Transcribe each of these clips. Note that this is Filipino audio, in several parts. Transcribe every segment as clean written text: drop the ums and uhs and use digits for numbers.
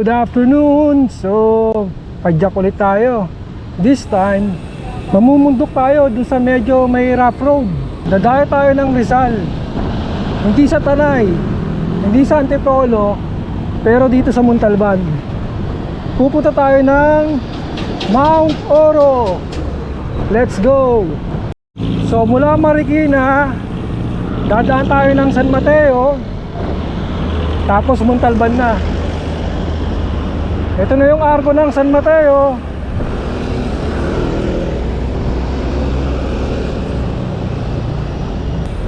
Good afternoon! So, padyak ulit tayo. This time, mamumundok tayo dun sa medyo may rough road. Dadayo tayo ng Rizal. Hindi sa Tanay, hindi sa Antipolo, pero dito sa Montalban. Pupunta tayo ng Mount Oro. Let's go! So, mula Marikina, dadaan tayo ng San Mateo, tapos Montalban na. Ito na yung arko ng San Mateo.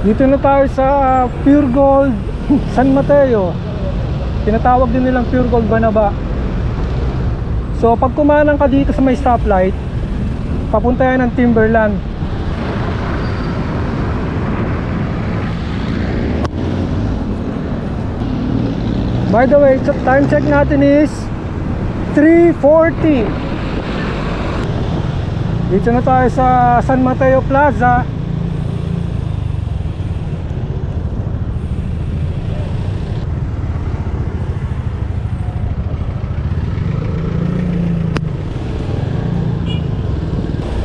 Dito na tayo sa Pure Gold San Mateo. Tinatawag din nilang Pure Gold Banaba. So pag kumanang ka dito sa may stoplight, papunta yan ng Timberland. By the way, time check natin is 3:40. Dito na tayo sa San Mateo Plaza.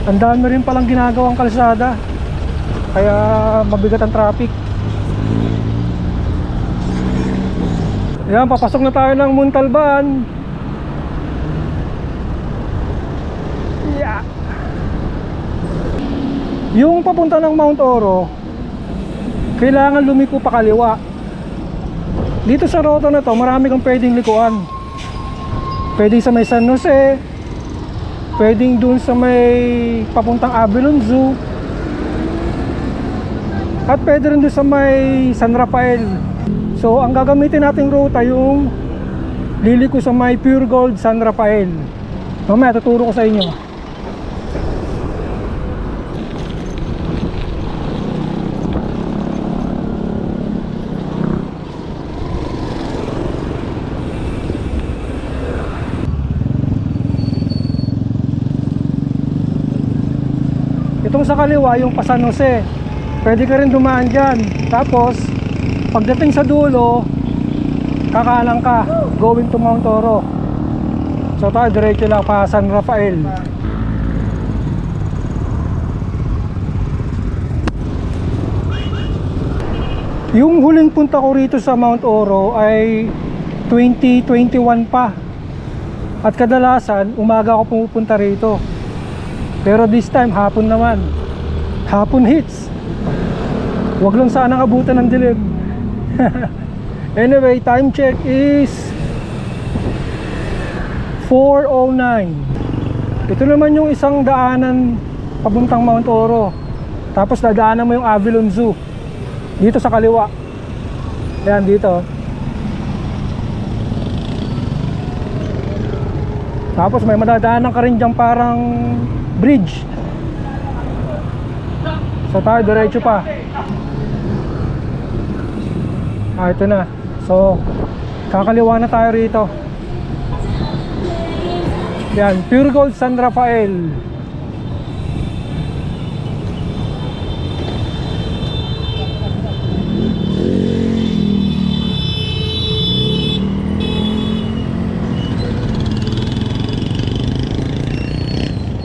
Ang dami rin palang ginagawang kalsada, kaya mabigat ang traffic. Yan, papasok na tayo ng Montalban. Yeah. Yung papunta ng Mount Oro, kailangan lumiko pa kaliwa. Dito sa rota na to, marami kang pwedeng likuan. Pwedeng sa may San Jose, pwedeng dun sa may papuntang Avilon Zoo, at pwede rin dun sa may San Rafael. So ang gagamitin nating ruta yung liliko sa may Pure Gold San Rafael. Mamaya tuturo ko sa inyo. Itong sa kaliwa yung pa San Jose, pwede ka rin dumaan dyan. Tapos pagdating sa dulo, kakanan ka going to Mount Oro. So tayo diretso lang pa San Rafael. Yung huling punta ko rito sa Mount Oro ay 2021 pa. At kadalasan umaga ako pumupunta rito. Pero this time hapon naman. Hapon hits. Wag lang sana abutan ng dilim. Anyway, time check is 4:09. Ito naman yung isang daanan papuntang Mount Oro. Tapos dadaanan mo yung Avilon Zoo dito sa kaliwa. Yan dito. Tapos may madadaanan ka rin dyan parang bridge. So tayo diretso pa. Ito na. So kakaliwa na tayo rito. Yan, Pure Gold San Rafael.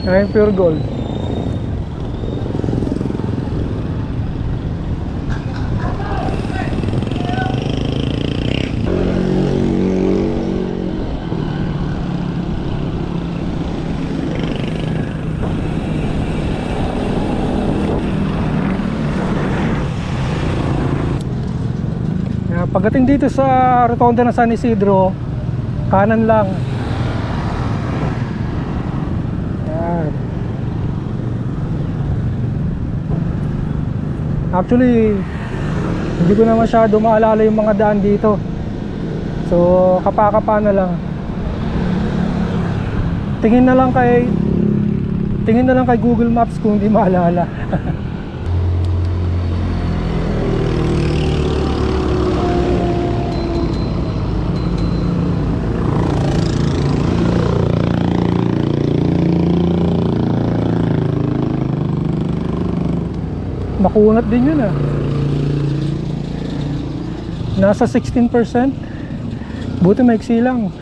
Yan, Pure Gold. Pagdating dito sa rotonda ng San Isidro, kanan lang. Yan. Actually, hindi ko na masyado maalala yung mga daan dito. So, kapa-kapa na lang. Tingin na lang kay Google Maps kung hindi maalala. Makunat din yun ah. Nasa 16%. Buti maiksi lang.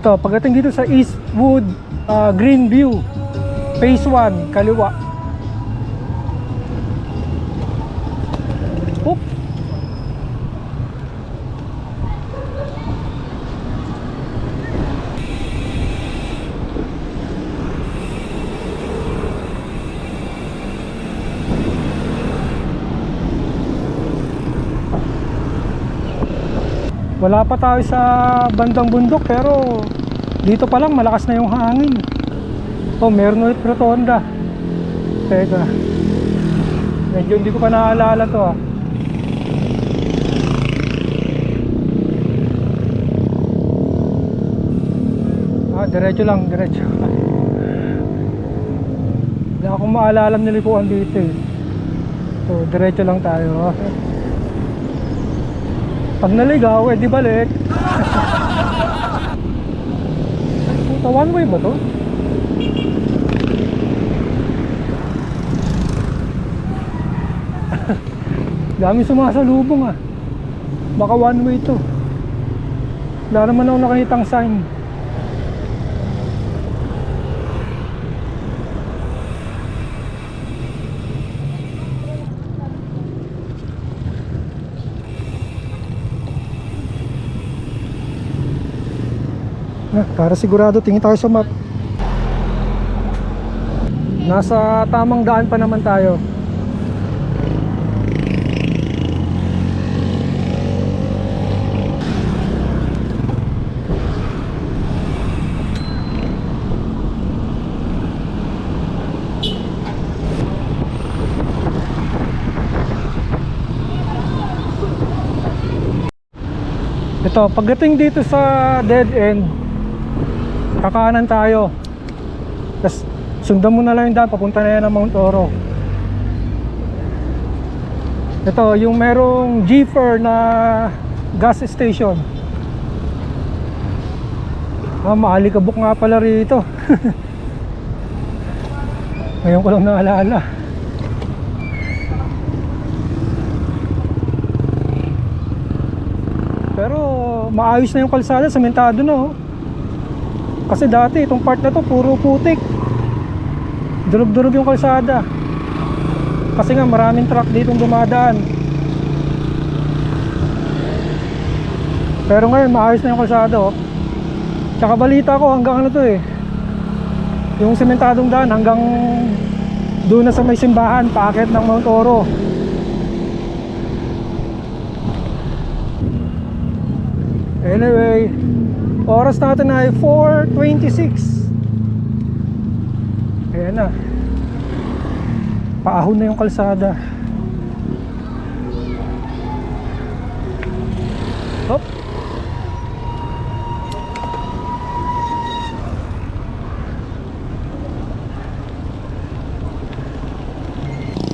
Ito, pagdating dito sa Eastwood Greenview Phase 1, kaliwa. Oop. Wala pa tayo sa bandang bundok pero dito pa lang malakas na yung hangin. Oh, meron ulit rotonda. Teka. Medyo hindi ko pa naalala to ah. Diretso lang, diretso. Hindi ako maalala nilikuan dito eh. So, diretso lang tayo. Pag naligaw, di balik. Puta, one way ba to? Dami sumasalubong ah. Baka one way to. Wala naman ako nakitang sign. Para sigurado, tingin tayo sa map. Nasa tamang daan pa naman tayo. Ito, pagdating dito sa dead end, kakanan tayo. Tapos sundan mo na lang yung daan, papunta na yan ng Mount Oro. Ito, yung merong G4 na gas station. Maalikabok nga pala rito. Ngayon ko lang naalala. Pero maayos na yung kalsada, sementado na oh. Kasi dati itong part na to puro putik. Durog-durog yung kalsada. Kasi nga maraming truck ditong dumadaan. Pero ngayon maayos na yung kalsada oh. Tsaka balita ko hanggang ano to eh, yung sementadong daan hanggang doon na sa may simbahan, paakyat ng Mount Oro. Anyway, oras natin ay 4:26. Ayan na. Paahon na yung kalsada. Hop.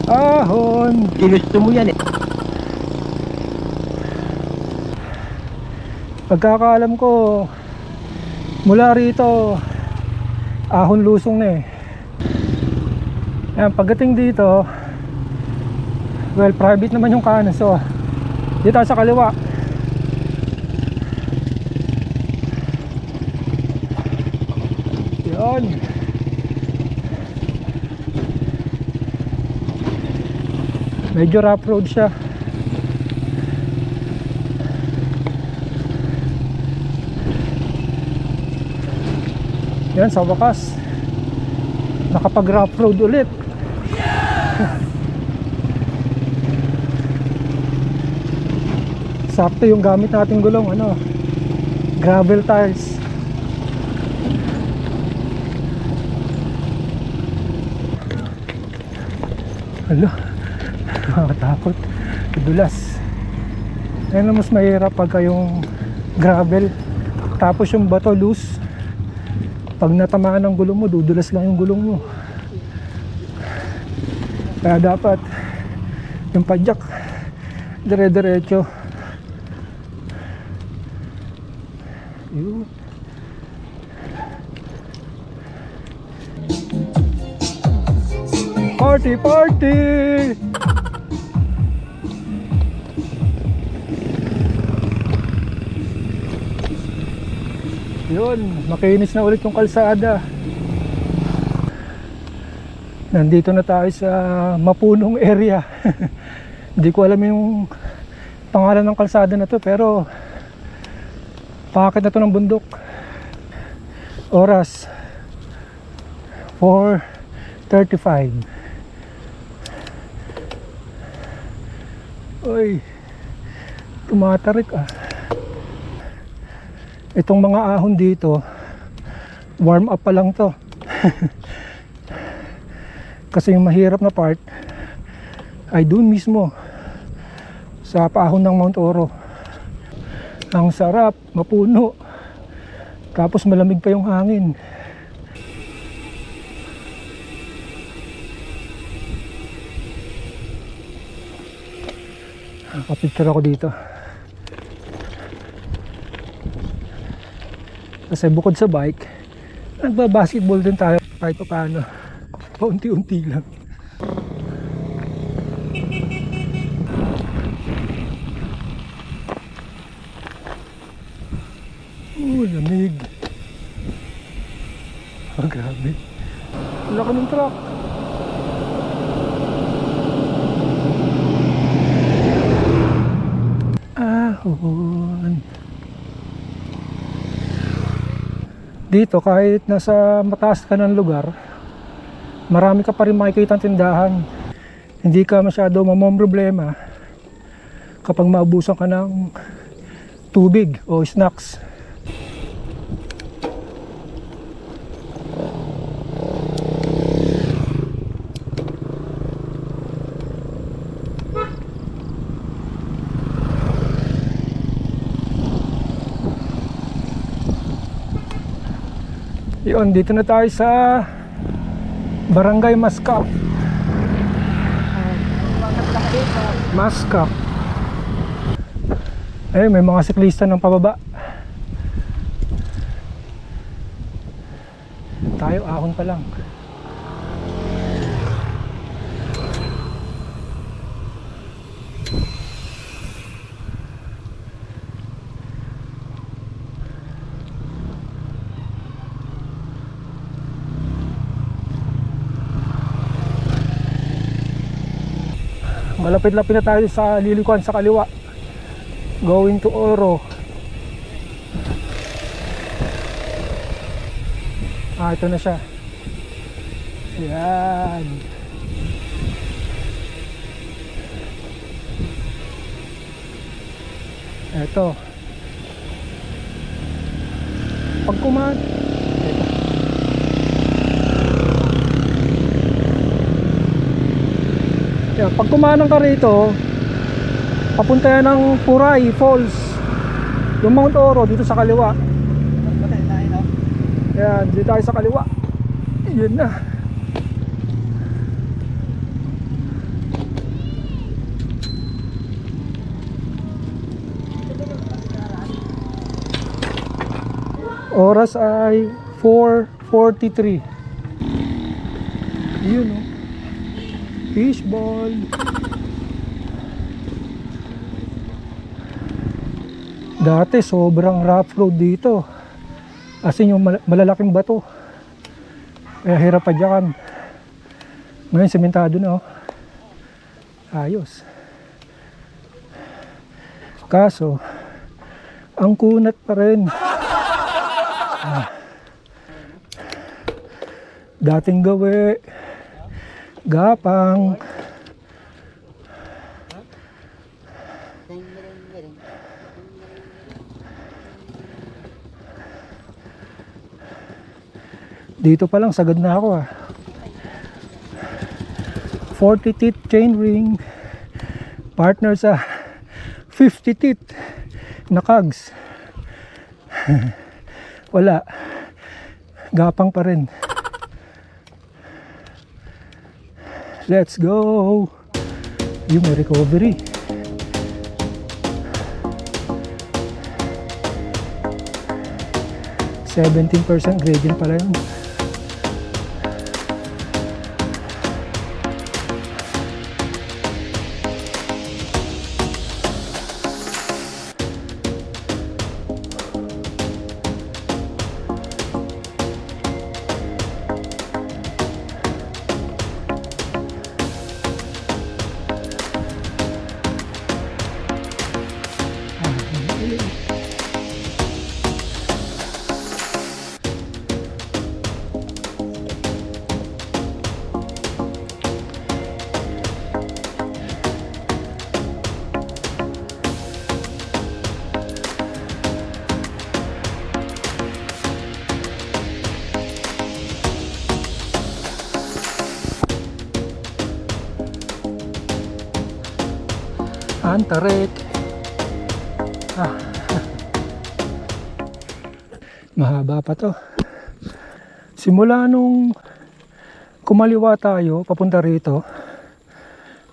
Ahon. Ginusto mo yan eh. Pagkakaalam ko, mula rito ahon lusong na eh. Ayan, pagdating dito, well, private naman yung kanan, so dito sa kaliwa. Yun. Medyo rough road siya. Yan, sa wakas nakapag rough road ulit. Sakto yung gamit nating gulong, ano, gravel tires. Hala, nakakatakot, dulas. Yan ang mas mahirap pagka yung gravel tapos yung bato loose. Pag natamaan ng gulong mo, dudulas lang yung gulong mo. Kaya dapat yung padjak dire-diretso. Yun. Party, party! Yun, makinis na ulit yung kalsada. Nandito na tayo sa mapunong area. Hindi ko alam yung pangalan ng kalsada na to, pero paakit na to ng bundok. Oras 4:35. Uy, tumatarik ah. Itong mga ahon dito, warm up pa lang to. Kasi yung mahirap na part ay dun mismo sa paahon ng Mount Oro. Ang sarap, mapuno, tapos malamig pa yung hangin. Nakapicture ako dito kasi bukod sa bike, nagbabasketball din tayo kahit pa paano, paunti-unti lang. Lamig. Oh, grabe. Laki ng truck. Ahon. Dito kahit nasa mataas ka ng lugar, marami ka pa rin makikitang tindahan. Hindi ka masyado mamomroblema kapag maubusan ka ng tubig o snacks. Yun, dito na tayo sa Barangay Mascap. Mascap. Eh, may mga siklista ng pababa. Tayo, ahon pa lang. Malapit-lapit na tayo sa lilikuan sa kaliwa, going to Oro. Ito na siya. Yan. Ito. Pag pag kumanang ka rito, papunta yan ng Puray Falls, yung Mount Oro dito sa kaliwa. Yan, dito tayo sa kaliwa. Yun na. Oras ay 4:43. Yun o, fishball. Dati sobrang rough road dito, as in yung malalaking bato, kaya hirap padyakan. Ngayon sementado na oh. Ayos. Kaso ang kunat pa rin. Dating gawi, gapang. Dito pa lang sagad na ako 40 teeth chain ring, partner sa 50 teeth na cogs. Wala, gapang pa rin. Let's go. Yung may recovery. %17% gradient pala yun. Antaret. Mahaba pa to. Simula nung kumaliwa tayo papunta rito,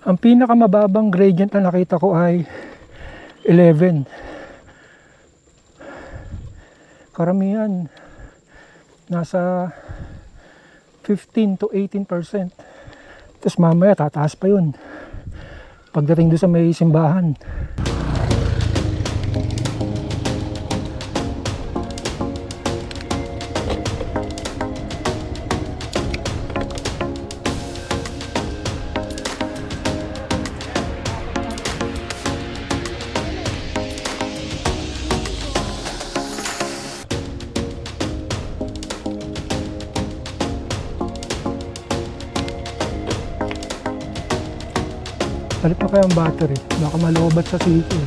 ang pinakamababang gradient na nakita ko ay 11. Karamihan nasa 15 to 18%. Tapos mamaya tataas pa yun pagdating doon sa may simbahan. Palit pa kaya ang battery, baka malobat sa city.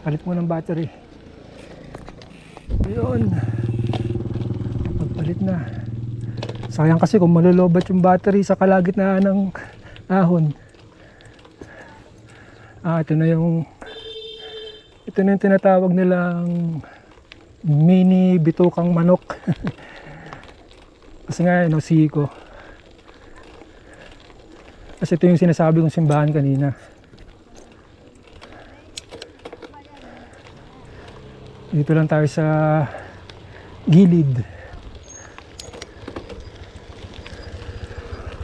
Palit mo ng battery. Ayun, pagpalit na. Sayang kasi kung malolobat yung battery sa kalagitnaan ng ahon. Ito na yung tinatawag nilang mini bitukang manok. Kasi nga, siko. Kasi ito yung sinasabi kong simbahan kanina. Dito lang tayo sa gilid.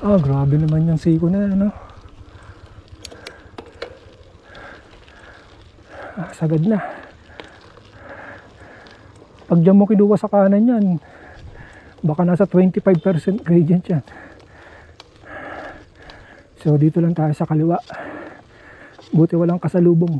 Grabe naman yung siko na, ano? Sagad na. Pag dyan mo kinuha sa kanan yan, baka nasa 25% gradient yan. So dito lang tayo sa kaliwa. Buti walang kasalubong.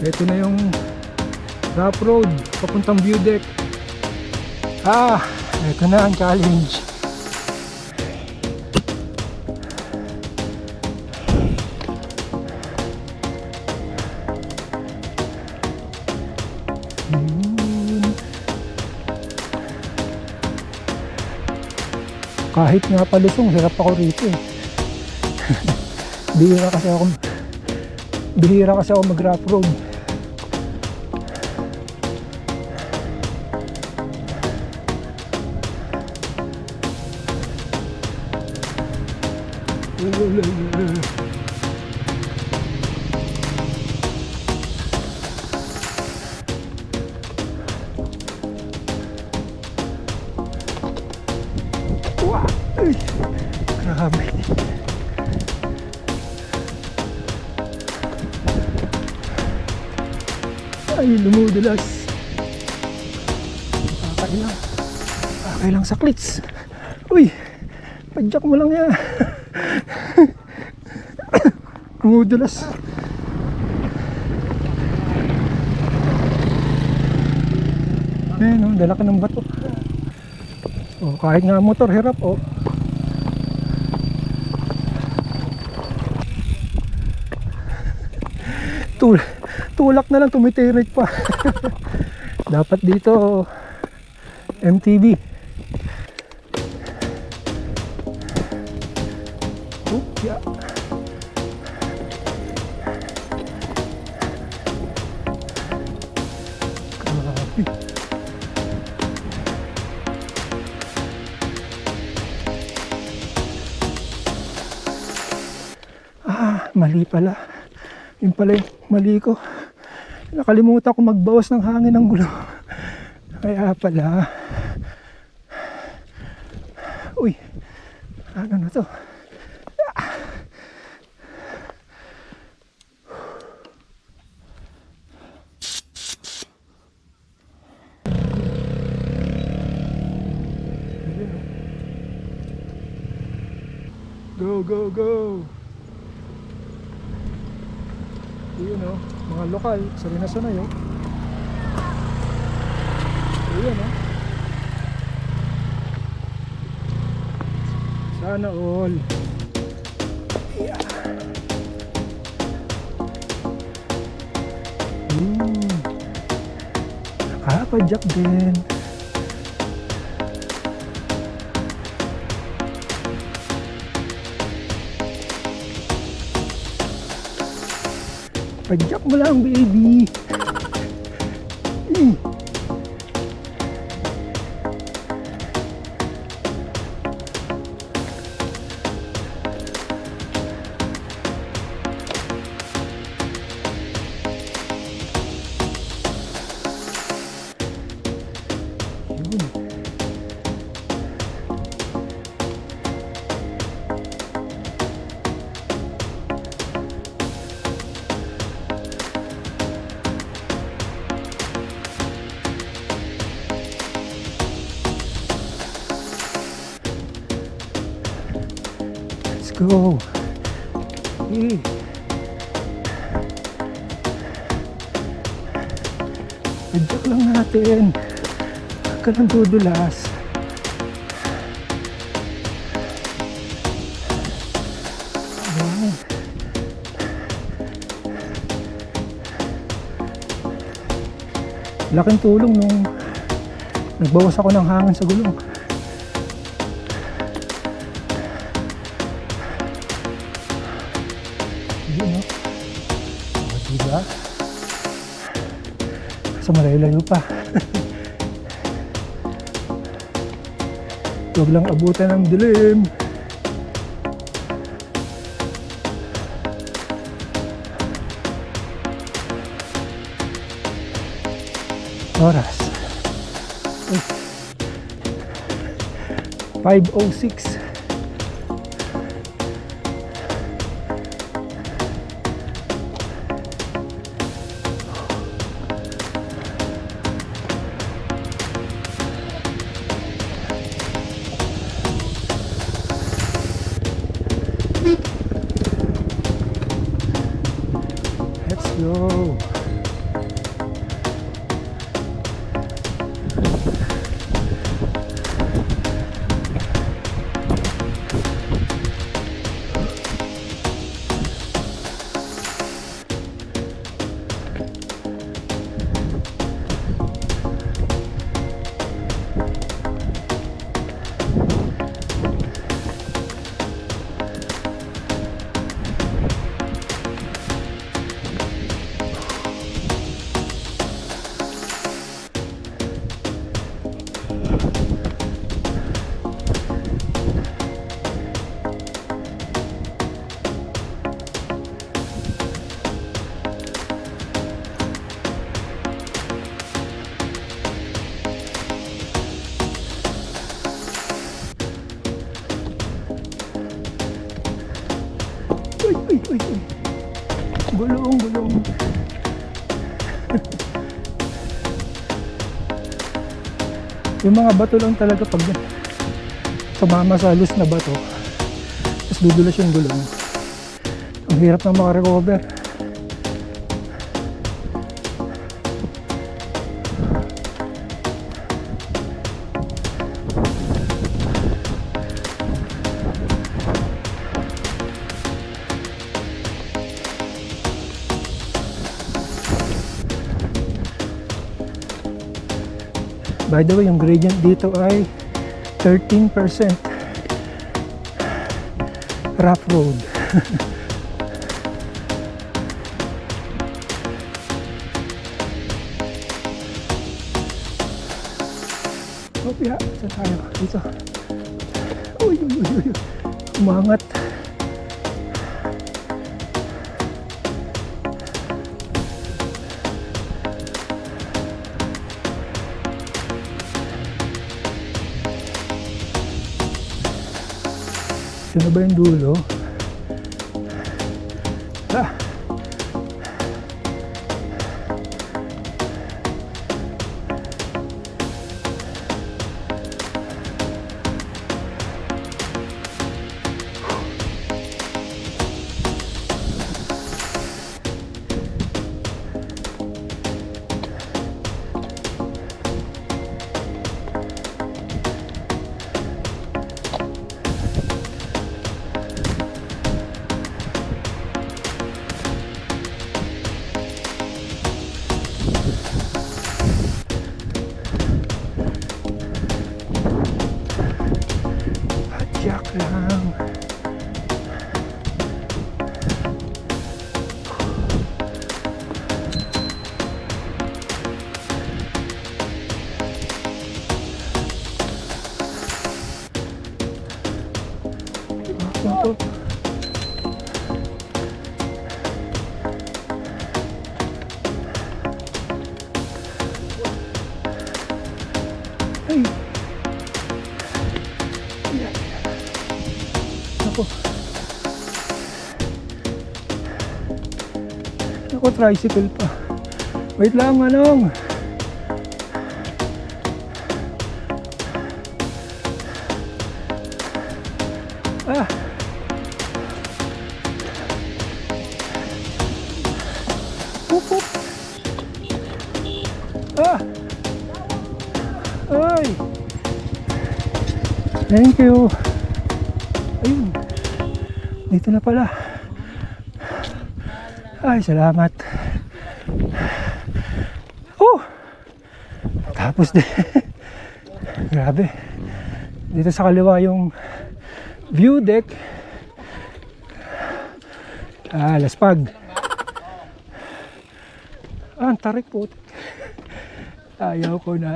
Ito na yung rough road papuntang view deck. Ito na ang challenge. Kahit nga palusong, hirap ako rito eh. Bihira kasi ako mag rough road. Grabe. Ay, lumudulas. Kailang saklits. Uy, padyak mo lang yan. Lumudulas. Ayan, dala ka ng bato. Kahit nga motor, hirap tulak na lang, tumitirik pa. Dapat dito MTB. Yeah. Mali pala. Yun pala yung mali ko. Nakalimutan ko magbawas ng hangin ng gulo. Kaya pala. Uy, ano na to? go, go. Yun o, mga lokal, sanay na sanay o. Yun o. Sana all. Yeah. Nakapadyak din. Padyak mo lang, baby. Let's go. Padyak lang natin. Huwag ka nang dudulas. Ayan. Laking tulong nung nagbawas ako ng hangin sa gulong. Yun o. Diba? Sa malayo-layo pa. Huwag lang abutan ng dilim. Oras 5:06. Let's go. Uy. Gulong. Yung mga bato lang talaga pag sumama sa loose na bato, tapos dudulas yung gulong. Ang hirap na makarecover. By the way, yung gradient dito ay 13% rough road. Opya, saan tayo? Dito. Uy. Umangat. Ito na ba yung dulo? Ako, tricycle pa. Wait lang, Manong. Ah. Up, up. Ah. Ay. Thank you. Ayun. Dito na pala. Ay, salamat. Oh! Tapos din. Grabe. Dito sa kaliwa yung view deck. Laspag. Ang tarik po. Ayaw ko na.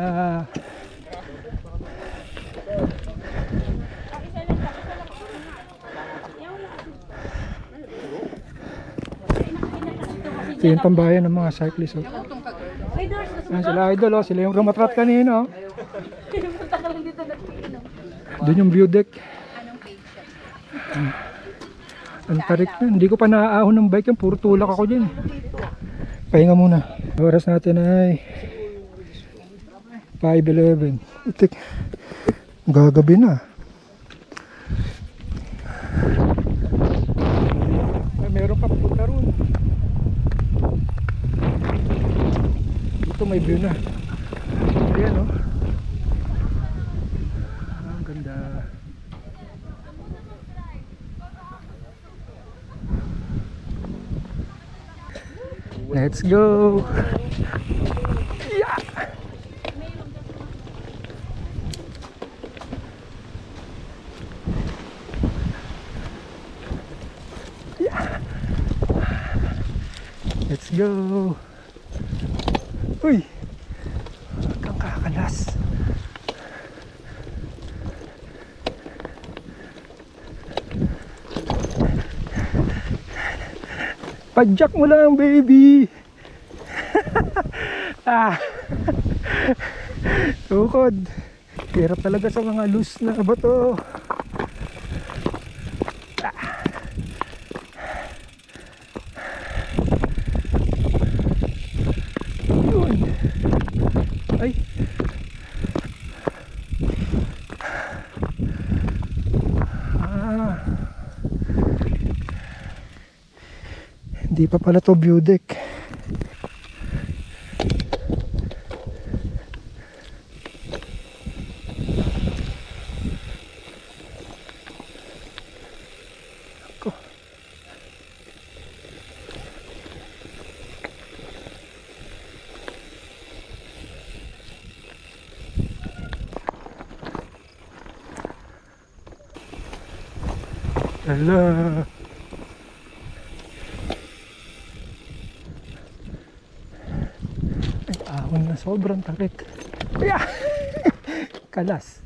Ito yung tambayan ng mga cyclist. Oh. Ayan sila idol, oh. Sila yung rumatrat kanina. Oh. Doon yung view deck. Ang tarik na. Hindi ko pa naaahon ng bike yan. Puro tulak ako dyan. Pahinga muna. Oras natin ay 5:11. Itik. Gagabi na. Ay, meron pa punta ron. Dito may view na. Ayan, oh. Ang ganda. Let's go. Yeah. Yeah. Let's go. Uy. Kang kakalas. Padjak mo lang, baby. Tukod. Hirap talaga sa mga loose na bato. Yun. Ay. Hindi pa pala to view deck. Ako. Hello. Ahon na sobrang tarik. Yeah. Kalas.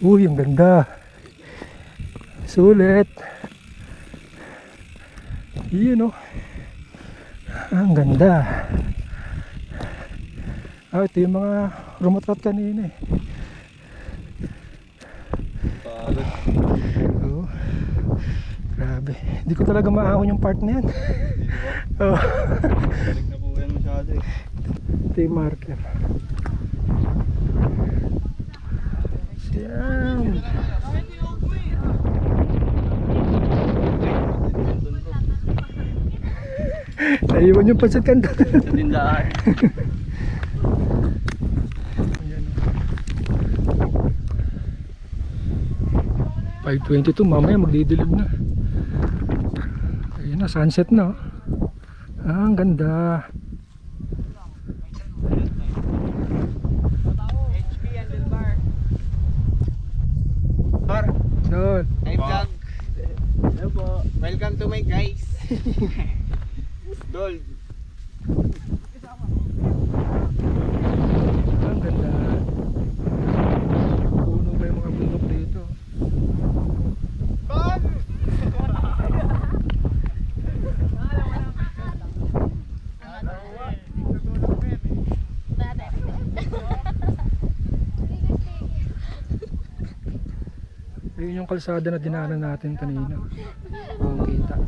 Uy, ang ganda. Sulit. Yun, oh. Ang ganda. Ito yung mga rumatrat kanina eh. Oh. Grabe. Hindi ko talaga maahon yung part na yan. Oh. Balik na po yan masyado eh. Ito yung marker. Siyam. Naiwan yung pansat kanto. Sa tindahan. 5:22, mamaya magdidilim na. Ayun na, sunset na. Ang ganda. HP and Delbar. Doon. Hey vlog. Hello po. Welcome to my guys. Dol. Ang ganda. Puno ba yung mga bundok dito? Ayun yung kalsada na dinaanan natin kanina. Oh, kita.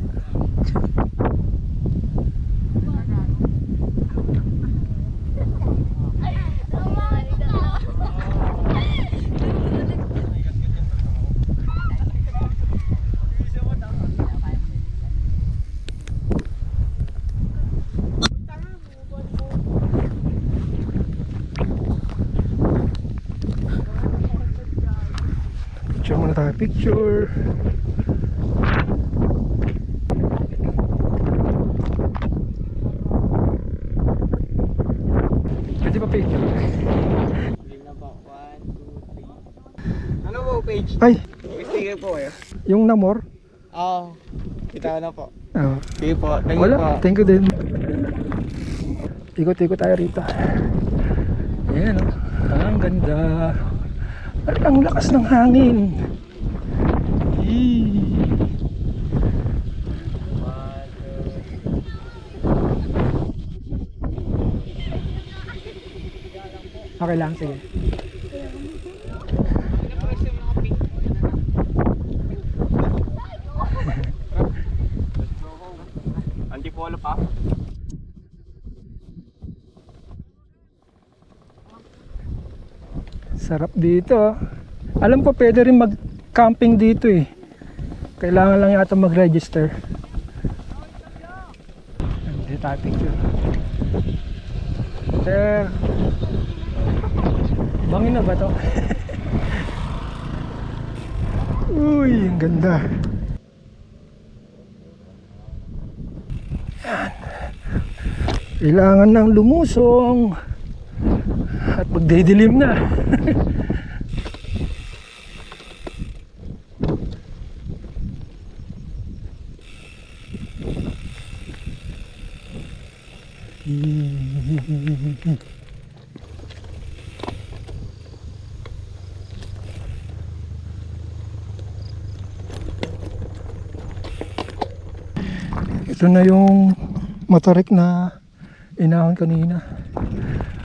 Picture muna tayo, picture. Pwede pa picture? Game na po. 1, 2, 3. Ano po page? Ay, May sticker po kayo? yung namor? Oo. Kita ko na po. Oh. Sige po. Thank you Wala, po. thank you din. Ikot-ikot tayo rito. Ayan o, ang ganda. At ang lakas ng hangin. Yee. Okay lang, sige. Antipolo pa? Sarap dito. Alam ko pwede rin mag-camping dito eh. Kailangan lang yata mag-register. Hindi tayo picture. Sir, bangin na ba to? Uy, ang ganda. Yan. Kailangan ng lumusong at magdidilim na. Ito na yung matarik na inahon kanina.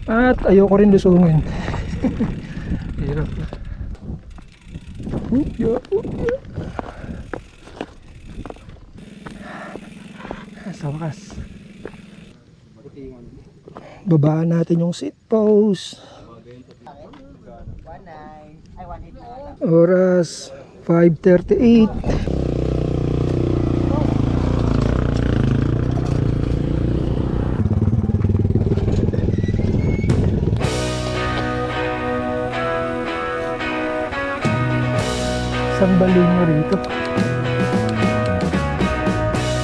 At ayoko rin lusungin. Hirap na. Upya, upya. Sa wakas. Babaan natin yung seat post. Oras 5:38. Isang baliw na rito.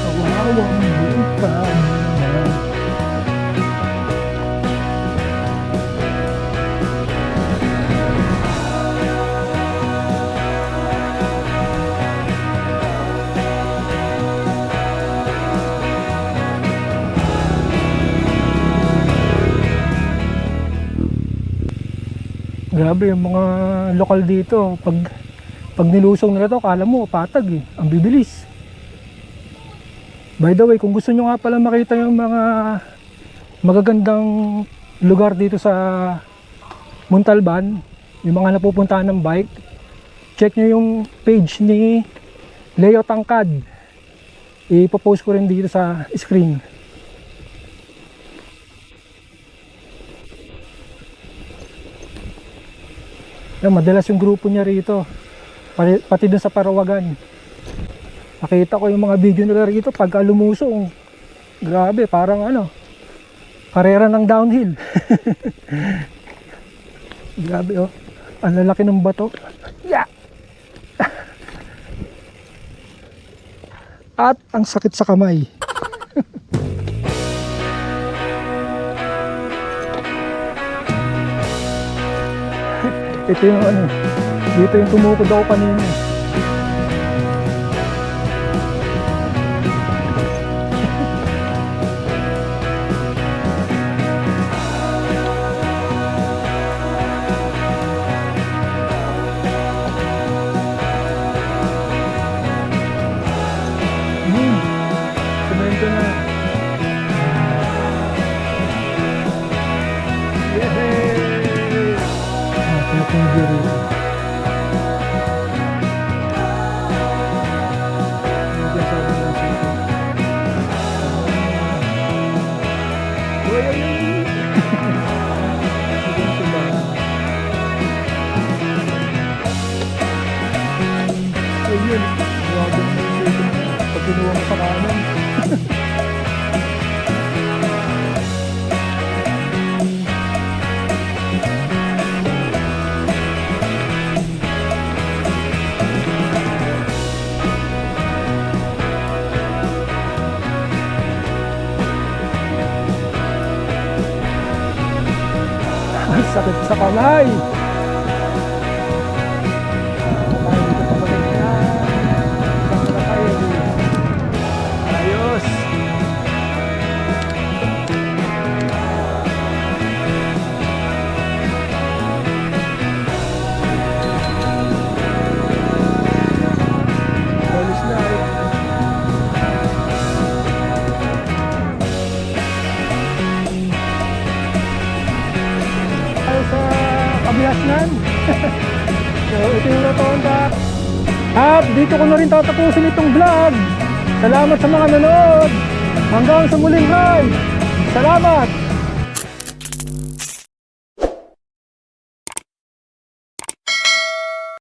Kawawang buka na. Grabe yung mga lokal dito. Pag nilusong nila to, kala mo patag eh. Ang bibilis. By the way, kung gusto nyo nga pala makita yung mga magagandang lugar dito sa Montalban, yung mga napupuntahan ng bike, check nyo yung page ni Leo Tangkad. Ipopost ko rin dito sa screen. Yan, madalas yung grupo niya rito. Pati dun sa Parawagan. Nakita ko yung mga video nila rito pagka lumusong. Grabe, parang ano, karera ng downhill. Grabe oh. Ang lalaki ng bato. Yeah. At ang sakit sa kamay. Ito yung ano, dito yung tumukod ako kanina. Komento na. Yehey! Ito yung video rito. kinuha mo sa kanan. Ang sakit sa kamay. Ayos. Polis na eh. Tayo sa Kabiasnan. So ito yung rotonda. At dito ko na rin tatapusin itong vlog. Salamat sa mga nanood. Hanggang sa muling ride. Salamat.